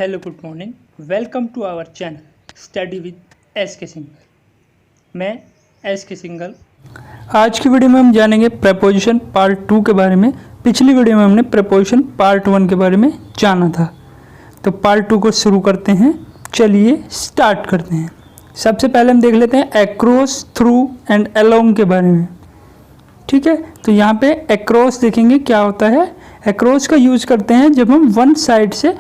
Hello good morning, welcome to our channel study with S K Singhal. मैं S K Singhal. आज की video में हम जानेंगे प्रपोजिशन पार्ट 2 के बारे में। पिछली वीडियो में हमने प्रपोजिशन पार्ट 1 के बारे में जाना था, तो पार्ट 2 को शुरू करते हैं। चलिए स्टार्ट करते हैं। सबसे पहले हम देख लेते हैं अक्रॉस, थ्रू एंड अलोंग के बारे में। ठीक है, तो यहाँ पे अक्रॉस देखेंगे क्या होता है। अक्रॉस का यूज करते हैं जब हम वन साइड से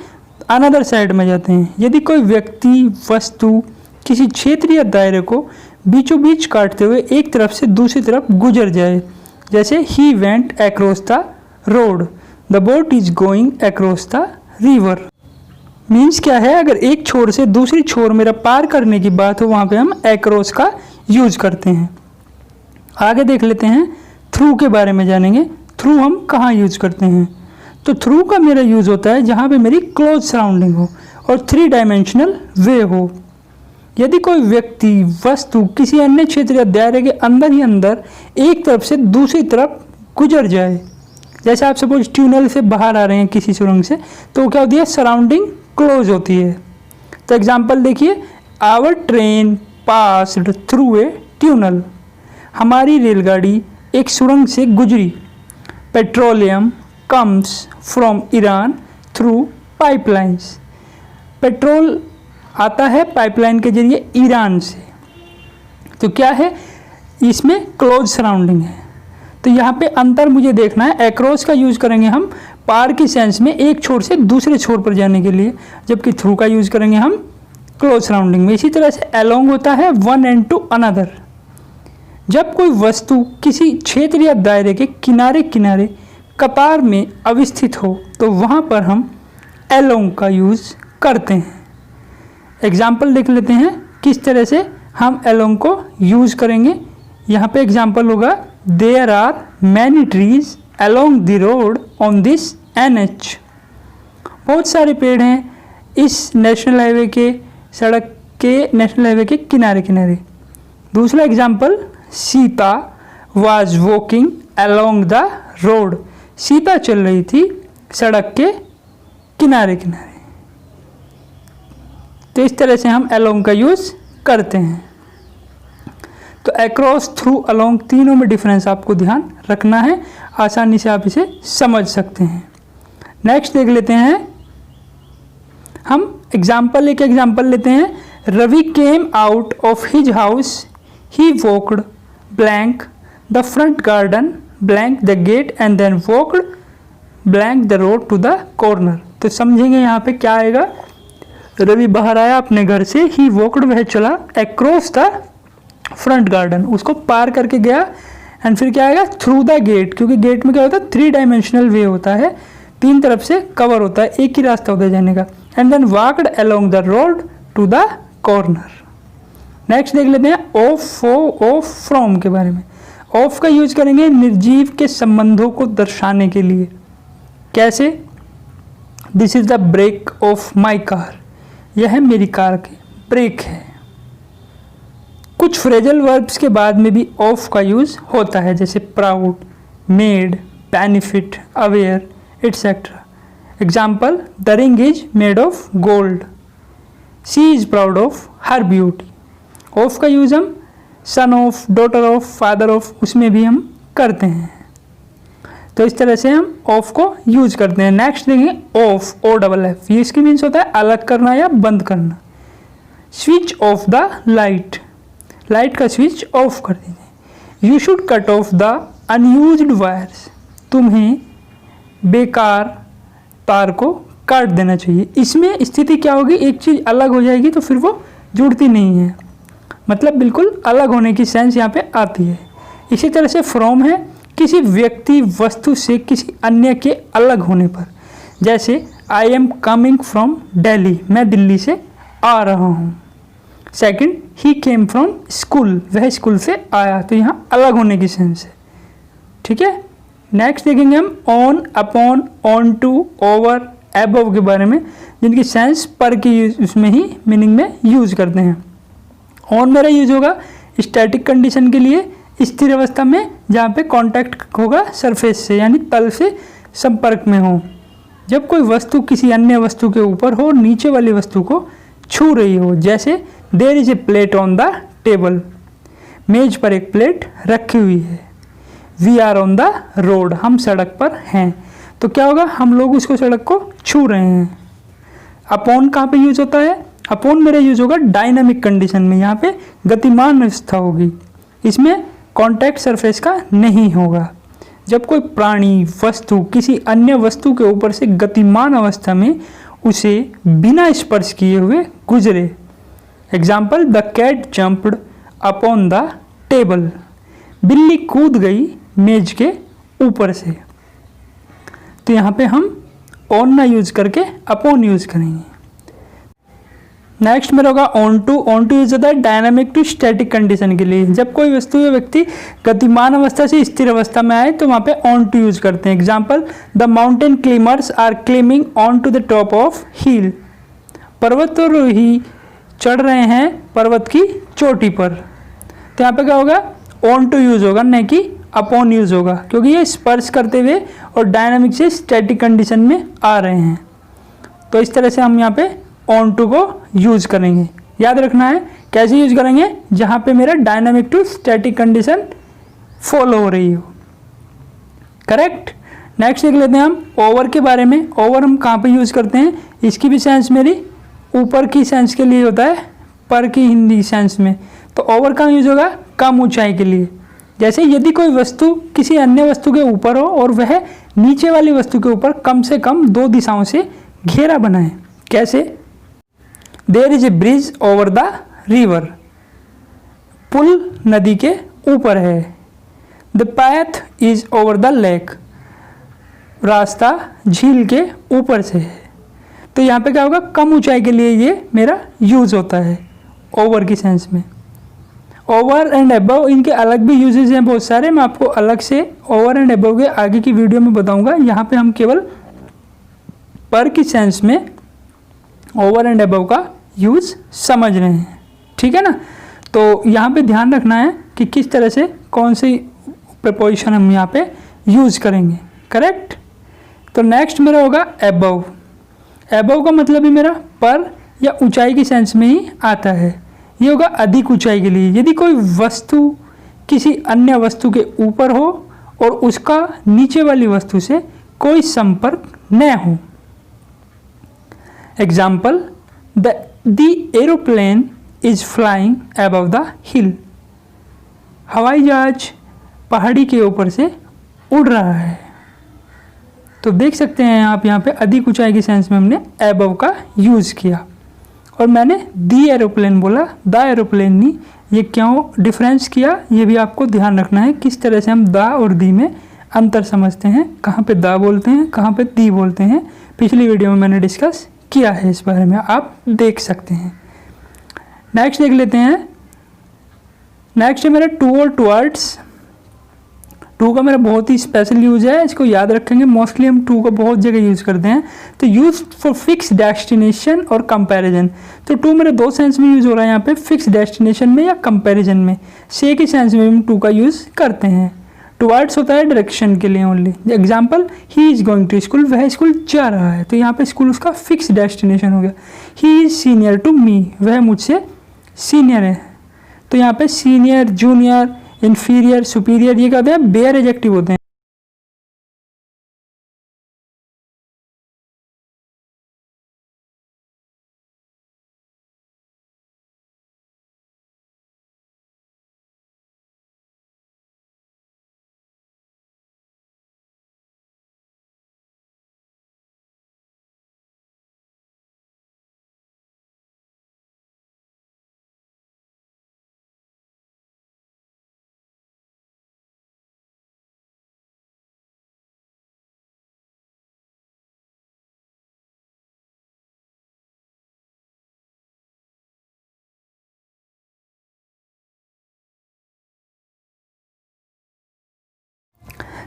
अनदर साइड में जाते हैं। यदि कोई व्यक्ति, वस्तु किसी क्षेत्र या दायरे को बीचों बीच काटते हुए एक तरफ से दूसरी तरफ गुजर जाए, जैसे he went across the road, the boat is going across the river. Means क्या है, अगर एक छोर से दूसरी छोर मेरा पार करने की बात हो, वहाँ पे हम अक्रॉस का यूज करते हैं। आगे देख लेते हैं, थ्रू के बारे में जानेंगे। थ्रू हम कहाँ यूज करते हैं, तो थ्रू का मेरा यूज होता है जहाँ पे मेरी क्लोज सराउंडिंग हो और 3 डायमेंशनल वे हो। यदि कोई व्यक्ति, वस्तु किसी अन्य क्षेत्र या दायरे के अंदर ही अंदर एक तरफ से दूसरी तरफ गुजर जाए, जैसे आप सपोज ट्यूनल से बाहर आ रहे हैं किसी सुरंग से, तो क्या होती है, सराउंडिंग क्लोज होती है। तो एग्जाम्पल देखिए, our train passed through a tunnel, हमारी रेलगाड़ी एक सुरंग से गुजरी। Petroleum comes from Iran through pipelines, petrol आता है पाइपलाइन के जरिए ईरान से। तो क्या है, इसमें क्लोज सराउंडिंग है। तो यहाँ पे अंतर मुझे देखना है। अक्रॉस का यूज़ करेंगे हम पार की सेंस में, एक छोर से दूसरे छोर पर जाने के लिए, जबकि थ्रू का यूज़ करेंगे हम क्लोज सराउंडिंग में। इसी तरह से अलोंग होता है वन एंड टू अनदर। जब कोई वस्तु किसी क्षेत्र या दायरे के किनारे किनारे कतार में अवस्थित हो, तो वहाँ पर हम अलोंग का यूज़ करते हैं। एग्जाम्पल देख लेते हैं किस तरह से हम अलोंग को यूज़ करेंगे। यहाँ पे एग्जाम्पल होगा, there are many trees along the road on this NH, बहुत सारे पेड़ हैं इस नेशनल हाईवे के, सड़क के नेशनल हाईवे के किनारे किनारे। दूसरा example, Sita was walking along the road, Sita चल रही थी सड़क के किनारे किनारे। तो इस तरह से हम अलोंग का यूज़ करते हैं। तो अक्रॉस, थ्रू, अलोंग, तीनों में डिफरेंस आपको ध्यान रखना है, आसानी से आप इसे समझ सकते हैं। नेक्स्ट देख लेते हैं हम एग्जाम्पल, एक एग्जाम्पल लेते हैं। Ravi came out of his house, he walked blank the front garden blank the gate and then walked blank the road to the corner. तो समझेंगे यहाँ पे क्या आएगा, रवि बाहर आया अपने घर से, ही वॉकड, वह चला अक्रॉस द फ्रंट गार्डन, उसको पार करके गया, एंड फिर क्या आएगा, थ्रू द गेट, क्योंकि गेट में क्या होता है, 3 डायमेंशनल वे होता है, 3 तरफ से कवर होता है, एक ही रास्ता होता है जाने का, and then walked along the road to the corner. Next देख लेते हैं ऑफ, ऑफ, फ्रॉम के बारे में। ऑफ का यूज करेंगे निर्जीव के संबंधों को दर्शाने के लिए। कैसे, this is the brake of my car, यह है मेरी कार की ब्रेक है। कुछ फ्रेजल वर्ब्स के बाद में भी ऑफ का यूज होता है, जैसे proud, made, benefit, aware, etcetera. Example, the ring is made of gold, she is proud of her beauty. Of का यूज हम son of, daughter of, father of, उसमें भी हम करते हैं। तो इस तरह से हम ऑफ को यूज करते हैं। नेक्स्ट देखेंगे ऑफ, OFF, ये इसकी मीन्स होता है अलग करना या बंद करना। Switch off the light, light का स्विच ऑफ कर दीजिए। You should cut off the unused wires, तुम्हें बेकार तार को काट देना चाहिए। इसमें स्थिति क्या होगी, एक चीज़ अलग हो जाएगी तो फिर वो जुड़ती नहीं है, मतलब बिल्कुल अलग होने की सेंस यहाँ पे आती है। इसी तरह से फ्रॉम है किसी व्यक्ति, वस्तु से किसी अन्य के अलग होने पर, जैसे I am coming from Delhi, मैं दिल्ली से आ रहा हूँ। Second, he came from school, वह स्कूल से आया, तो यहाँ अलग होने की सेंस है। ठीक है, नेक्स्ट देखेंगे हम on, upon, on to, over, above के बारे में, जिनकी सेंस पर की उसमें ही मीनिंग में यूज करते हैं। ऑन मेरा यूज होगा स्टैटिक कंडीशन के लिए, स्थिर अवस्था में, जहाँ पे कांटेक्ट होगा सरफेस से, यानी तल से संपर्क में हो, जब कोई वस्तु किसी अन्य वस्तु के ऊपर हो और नीचे वाली वस्तु को छू रही हो, जैसे there is a plate on the table, मेज पर एक प्लेट रखी हुई है। We are on the road, हम सड़क पर हैं। तो क्या होगा, हम लोग उसको सड़क को छू रहे हैं। अपॉन कहाँ पे यूज होता है, अपॉन मेरा यूज होगा डायनामिक कंडीशन में, यहाँ पे गतिमान अवस्था होगी, इसमें कॉन्टैक्ट सरफेस का नहीं होगा। जब कोई प्राणी वस्तु किसी अन्य वस्तु के ऊपर से गतिमान अवस्था में उसे बिना स्पर्श किए हुए गुजरे। Example, the cat jumped upon the table, बिल्ली कूद गई मेज के ऊपर से। तो यहाँ पे हम ऑन ना यूज करके अपॉन यूज करेंगे। नेक्स्ट मेरा होगा on to. On to use होता है डायनामिक टू स्टैटिक कंडीशन के लिए। जब कोई वस्तु या व्यक्ति गतिमान अवस्था से स्थिर अवस्था में आए तो वहाँ पे ऑन टू यूज करते हैं। Example, the mountain climbers are climbing on to the top of hill, पर्वतारोही चढ़ रहे हैं पर्वत की चोटी पर। तो यहाँ पे क्या होगा, ऑन टू यूज होगा, न कि अपॉन यूज होगा, क्योंकि ये स्पर्श करते हुए और डायनामिक से स्टैटिक कंडीशन में आ रहे हैं। तो इस तरह से हम यहाँ पे ऑन टू को यूज करेंगे। याद रखना है कैसे यूज करेंगे, जहाँ पे मेरा dynamic to static condition follow हो रही हो। करेक्ट। नेक्स्ट देख लेते हैं हम ओवर के बारे में। ओवर हम कहाँ पे यूज करते हैं, इसकी भी सेंस मेरी ऊपर की सेंस के लिए होता है, पर की हिंदी सेंस में। तो ओवर का यूज होगा कम ऊंचाई के लिए। जैसे यदि कोई वस्तु किसी अन्य वस्तु के ऊपर हो और वह नीचे वाली वस्तु के ऊपर कम से कम 2 दिशाओं से घेरा बनाए। कैसे, there is a bridge over the river, पुल नदी के ऊपर है। The path is over the lake, रास्ता झील के ऊपर से है। तो यहाँ पे क्या होगा, कम ऊंचाई के लिए ये मेरा यूज होता है ओवर की सेंस में। ओवर एंड अबव, इनके अलग भी यूजेज हैं बहुत सारे, मैं आपको अलग से ओवर एंड अबव के आगे की वीडियो में बताऊंगा। यहाँ पे हम केवल पर की सेंस में ओवर एंड अबव का यूज समझ रहे हैं, ठीक है ना। तो यहाँ पे ध्यान रखना है कि किस तरह से कौन सी प्रपोजिशन हम यहाँ पे यूज करेंगे। करेक्ट। तो नेक्स्ट मेरा होगा अबव। अबव का मतलब ही मेरा पर या ऊंचाई की सेंस में ही आता है। ये होगा अधिक ऊंचाई के लिए। यदि कोई वस्तु किसी अन्य वस्तु के ऊपर हो और उसका नीचे वाली वस्तु से कोई संपर्क न हो। Example, the aeroplane is flying above the हिल, हवाई जहाज पहाड़ी के ऊपर से उड़ रहा है। तो देख सकते हैं आप यहाँ पे अधिक ऊंचाई की सेंस में हमने अबव का यूज किया और मैंने दी एरोप्लेन बोला, द एरोप्लेन नहीं। ये क्यों डिफरेंस किया, ये भी आपको ध्यान रखना है, किस तरह से हम द और दी में अंतर समझते हैं, कहाँ पे द बोलते हैं, कहाँ पे दी बोलते हैं। पिछली वीडियो में मैंने डिस्कस किया है इस बारे में, आप देख सकते हैं। नेक्स्ट देख लेते हैं। नेक्स्ट है मेरा टू और टुवर्ड्स। टू का मेरा बहुत ही स्पेशल यूज है, इसको याद रखेंगे। मोस्टली हम टू को बहुत जगह यूज करते हैं। तो यूज फॉर फिक्स डेस्टिनेशन और कंपैरिजन। तो टू मेरे 2 सेंस में यूज हो रहा है यहाँ पे, फिक्स डेस्टिनेशन में या कंपैरिजन में। से के सेंस में हम टू का यूज करते हैं। टुवर्ड्स होता है डायरेक्शन के लिए only. Example, he is going to school, वह स्कूल जा रहा है। तो यहाँ पे स्कूल उसका फिक्स डेस्टिनेशन हो गया। He is senior to me, वह मुझसे सीनियर है। तो यहाँ पे सीनियर, जूनियर, इंफीरियर, सुपीरियर, ये क्या होते हैं, बेयर एडजेक्टिव होते हैं।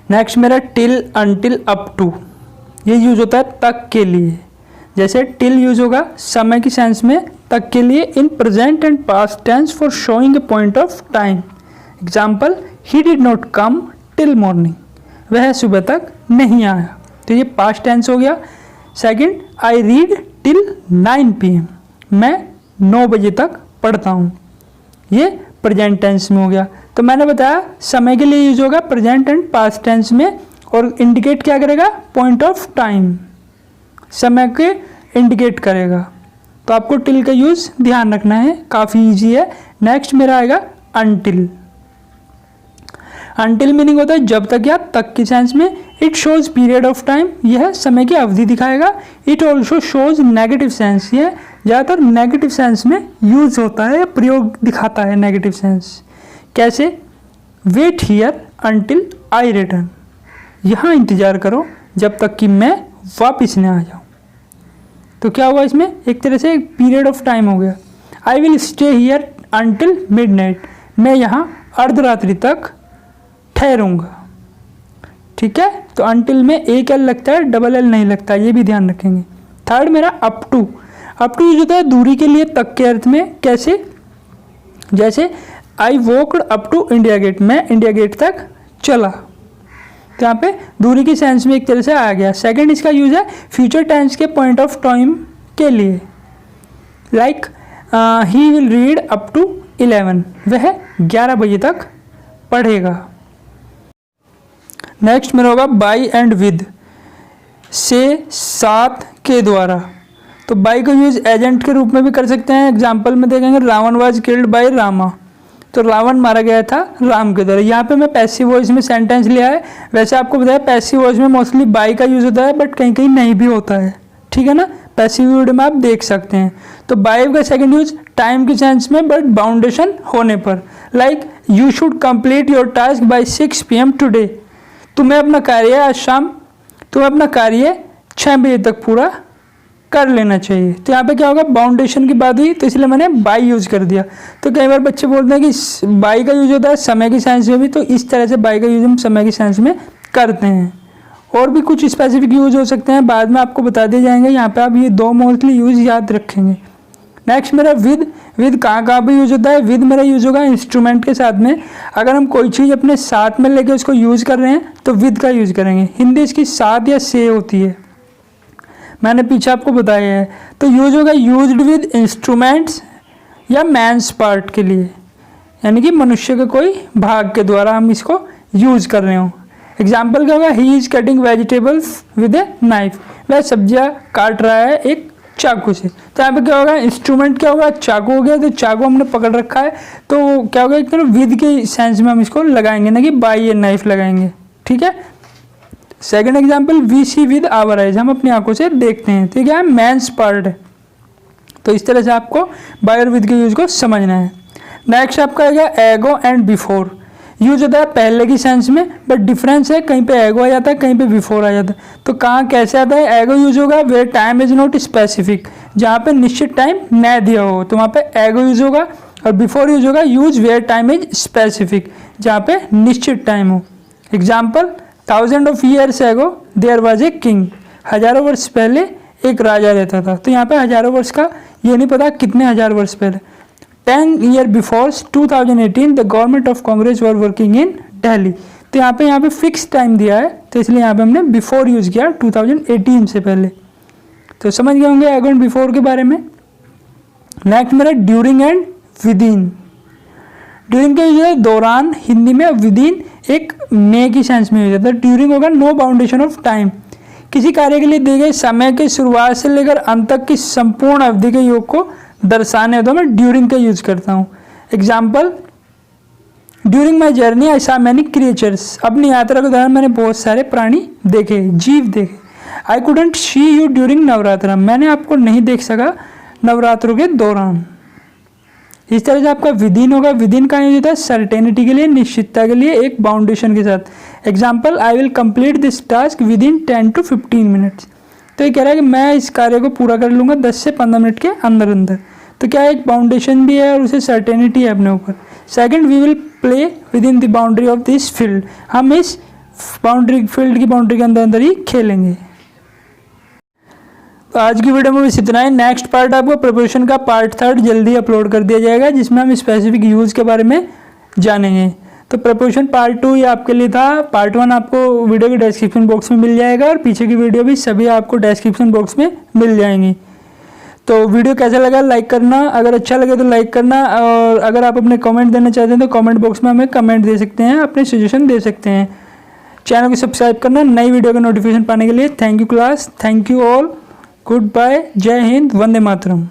नेक्स्ट मेरा टिल, अनटिल, अप टू। ये यूज होता है तक के लिए। जैसे टिल यूज होगा समय की सेंस में, तक के लिए in present and past tense for showing a point of time. Example, he did not come till morning, वह सुबह तक नहीं आया। तो ये पास्ट टेंस हो गया। Second, I read till 9 PM, मैं 9 बजे तक पढ़ता हूँ। ये प्रेजेंट टेंस में हो गया। तो मैंने बताया समय के लिए यूज होगा प्रेजेंट एंड पास्ट टेंस में, और इंडिकेट क्या करेगा, पॉइंट ऑफ टाइम, समय के इंडिकेट करेगा। तो आपको टिल का यूज ध्यान रखना है, काफ़ी इजी है। नेक्स्ट मेरा आएगा अनटिल। अनटिल मीनिंग होता है जब तक या तक के सेंस में। It shows period of time, यह समय की अवधि दिखाएगा। It also shows negative sense, यह ज़्यादातर नेगेटिव सेंस में यूज होता है, प्रयोग दिखाता है नेगेटिव सेंस। कैसे, wait here until I return, यहाँ इंतज़ार करो जब तक कि मैं वापस न आ जाऊँ। तो क्या हुआ इसमें, एक तरह से एक पीरियड ऑफ टाइम हो गया। I will stay here until midnight, मैं यहाँ अर्धरात्रि तक ठहरूंगा। ठीक है, तो अनटिल में एक एल लगता है, डबल एल नहीं लगता, ये भी ध्यान रखेंगे। थर्ड मेरा up to. Up to use होता है दूरी के लिए, तक के अर्थ में। कैसे, जैसे I walked up to India Gate, मैं इंडिया गेट तक चला। तो यहाँ पे दूरी की सेंस में एक तरह से आ गया। सेकंड इसका यूज है फ्यूचर टेंस के पॉइंट ऑफ टाइम के लिए। Like he will read up to 11, वह 11 बजे तक पढ़ेगा। नेक्स्ट मेरा होगा बाई एंड विद, से, साथ, के द्वारा। तो बाई का यूज एजेंट के रूप में भी कर सकते हैं। एग्जाम्पल में देखेंगे, Ravan was killed by Rama, तो रावण मारा गया था राम के द्वारा। यहाँ पे मैं पैसिव वॉइस में सेंटेंस लिया है। वैसे आपको बताया पैसिव वॉइस में मोस्टली बाई का यूज होता है, बट कहीं कहीं नहीं भी होता है। ठीक है ना, पैसिव वीडियो में आप देख सकते हैं। तो बाई का सेकंड यूज टाइम के सेंस में, बट बाउंडेशन होने पर। Like you should complete your task by 6 PM today, तुम्हें अपना कार्य आज शाम, तुम्हें अपना कार्य 6 बजे तक पूरा कर लेना चाहिए। तो यहाँ पे क्या होगा, बाउंडेशन की बात हुई तो इसलिए मैंने बाई यूज कर दिया। तो कई बार बच्चे बोलते हैं कि बाई का यूज होता है समय के सेंस में भी, तो इस तरह से बाई का यूज हम समय के सेंस में करते हैं। और भी कुछ स्पेसिफिक यूज हो सकते हैं, बाद में आपको बता दिए जाएंगे। यहाँ पे आप ये 2 मोस्टली यूज याद रखेंगे। नेक्स्ट मेरा विद। विद कहाँ कहाँ पे यूज होता है, विद मेरा यूज होगा इंस्ट्रूमेंट के साथ में। अगर हम कोई चीज़ अपने साथ में लेके उसको यूज कर रहे हैं तो विद का यूज करेंगे। हिंदी इसकी साथ या से होती है, मैंने पीछे आपको बताया है। तो यूज होगा यूज्ड विद इंस्ट्रूमेंट्स या मैंस पार्ट के लिए, यानी कि मनुष्य के कोई भाग के द्वारा हम इसको यूज कर रहे हो। एग्जाम्पल क्या होगा, he is cutting vegetables with a knife, वह सब्जियां काट रहा है एक चाकू से। तो यहाँ पे क्या होगा, इंस्ट्रूमेंट क्या होगा, चाकू हो गया। तो चाकू हमने पकड़ रखा है, तो क्या होगा, एक तरह विद के सेंस में हम इसको लगाएंगे, ना कि बाई ए नाइफ लगाएंगे। ठीक है। Second example, we see with our eyes, हम अपनी आंखों से देखते हैं। ठीक है, मैंस पार्ट है। तो इस तरह से आपको बाय और विद के यूज को समझना है। नेक्स्ट आपका आएगा एगो एंड बिफोर। यूज होता है पहले की सेंस में, बट डिफरेंस है, कहीं पे एगो आ जाता है, कहीं पे बिफोर आ जाता है। तो कहाँ कैसे आता है, एगो यूज होगा where time is not specific, जहाँ पे निश्चित टाइम न दिया हो तो वहाँ पे एगो यूज होगा। और बिफोर यूज होगा use where time is specific, जहाँ पे निश्चित टाइम हो। Example, 1000 of years ago there was a king, हजारों वर्ष पहले एक राजा रहता था। तो यहाँ पे हजारों वर्ष का ये नहीं पता कितने हजार वर्ष पहले। 10 years before 2018 the government of Congress were working in Delhi। तो यहाँ पे फिक्स टाइम दिया है, तो इसलिए यहाँ पे हमने बिफोर यूज किया 2018 से पहले। तो समझ गए होंगे एगो एंड बिफोर के बारे में। नेक्स्ट मेरा ड्यूरिंग एंड विदिन। ड्यूरिंग का यूज है दौरान हिंदी में, विदिन एक मे की सेंस में यूज होता है। ड्यूरिंग होगा नो बाउंडेशन ऑफ टाइम, किसी कार्य के लिए दिए गए समय के शुरुआत से लेकर अंत तक की संपूर्ण अवधि के योग को दर्शाने तो मैं ड्यूरिंग का यूज करता हूँ। Example, during my journey I saw many creatures, अपनी यात्रा के दौरान मैंने बहुत सारे प्राणी देखे, जीव देखे। I couldn't see you during Navratra, मैंने आपको नहीं देख सका नवरात्रों के दौरान। इस तरह से आपका विदिन होगा। विदिन का यूज होता है सर्टेनिटी के लिए, निश्चितता के लिए, एक बाउंडेशन के साथ। Example, I will complete this task within 10 to 15 minutes. तो ये कह रहा है कि मैं इस कार्य को पूरा कर लूँगा 10 से 15 मिनट के अंदर अंदर। तो क्या एक बाउंडेशन भी है और उसे सर्टेनिटी है अपने ऊपर। Second, we will play within the boundary of this field, हम इस बाउंड्री फील्ड की बाउंड्री के अंदर अंदर ही खेलेंगे। तो आज की वीडियो में बस इतना ही। नेक्स्ट पार्ट आपको प्रिपरेशन का पार्ट 3 जल्दी अपलोड कर दिया जाएगा, जिसमें हम स्पेसिफिक यूज़ के बारे में जानेंगे। तो प्रपोजिशन पार्ट 2 ये आपके लिए था। पार्ट 1 आपको वीडियो के डिस्क्रिप्शन बॉक्स में मिल जाएगा और पीछे की वीडियो भी सभी आपको डिस्क्रिप्शन बॉक्स में मिल जाएंगी। तो वीडियो कैसा लगा लाइक करना, अगर अच्छा लगे तो लाइक करना, और अगर आप अपने कमेंट देना चाहते हैं तो कमेंट बॉक्स में हमें कमेंट दे सकते हैं, अपने सजेशन दे सकते हैं। चैनल को सब्सक्राइब करना नई वीडियो का नोटिफिकेशन पाने के लिए। Thank you class, thank you all, good bye, जय हिंद, वंदे मातरम।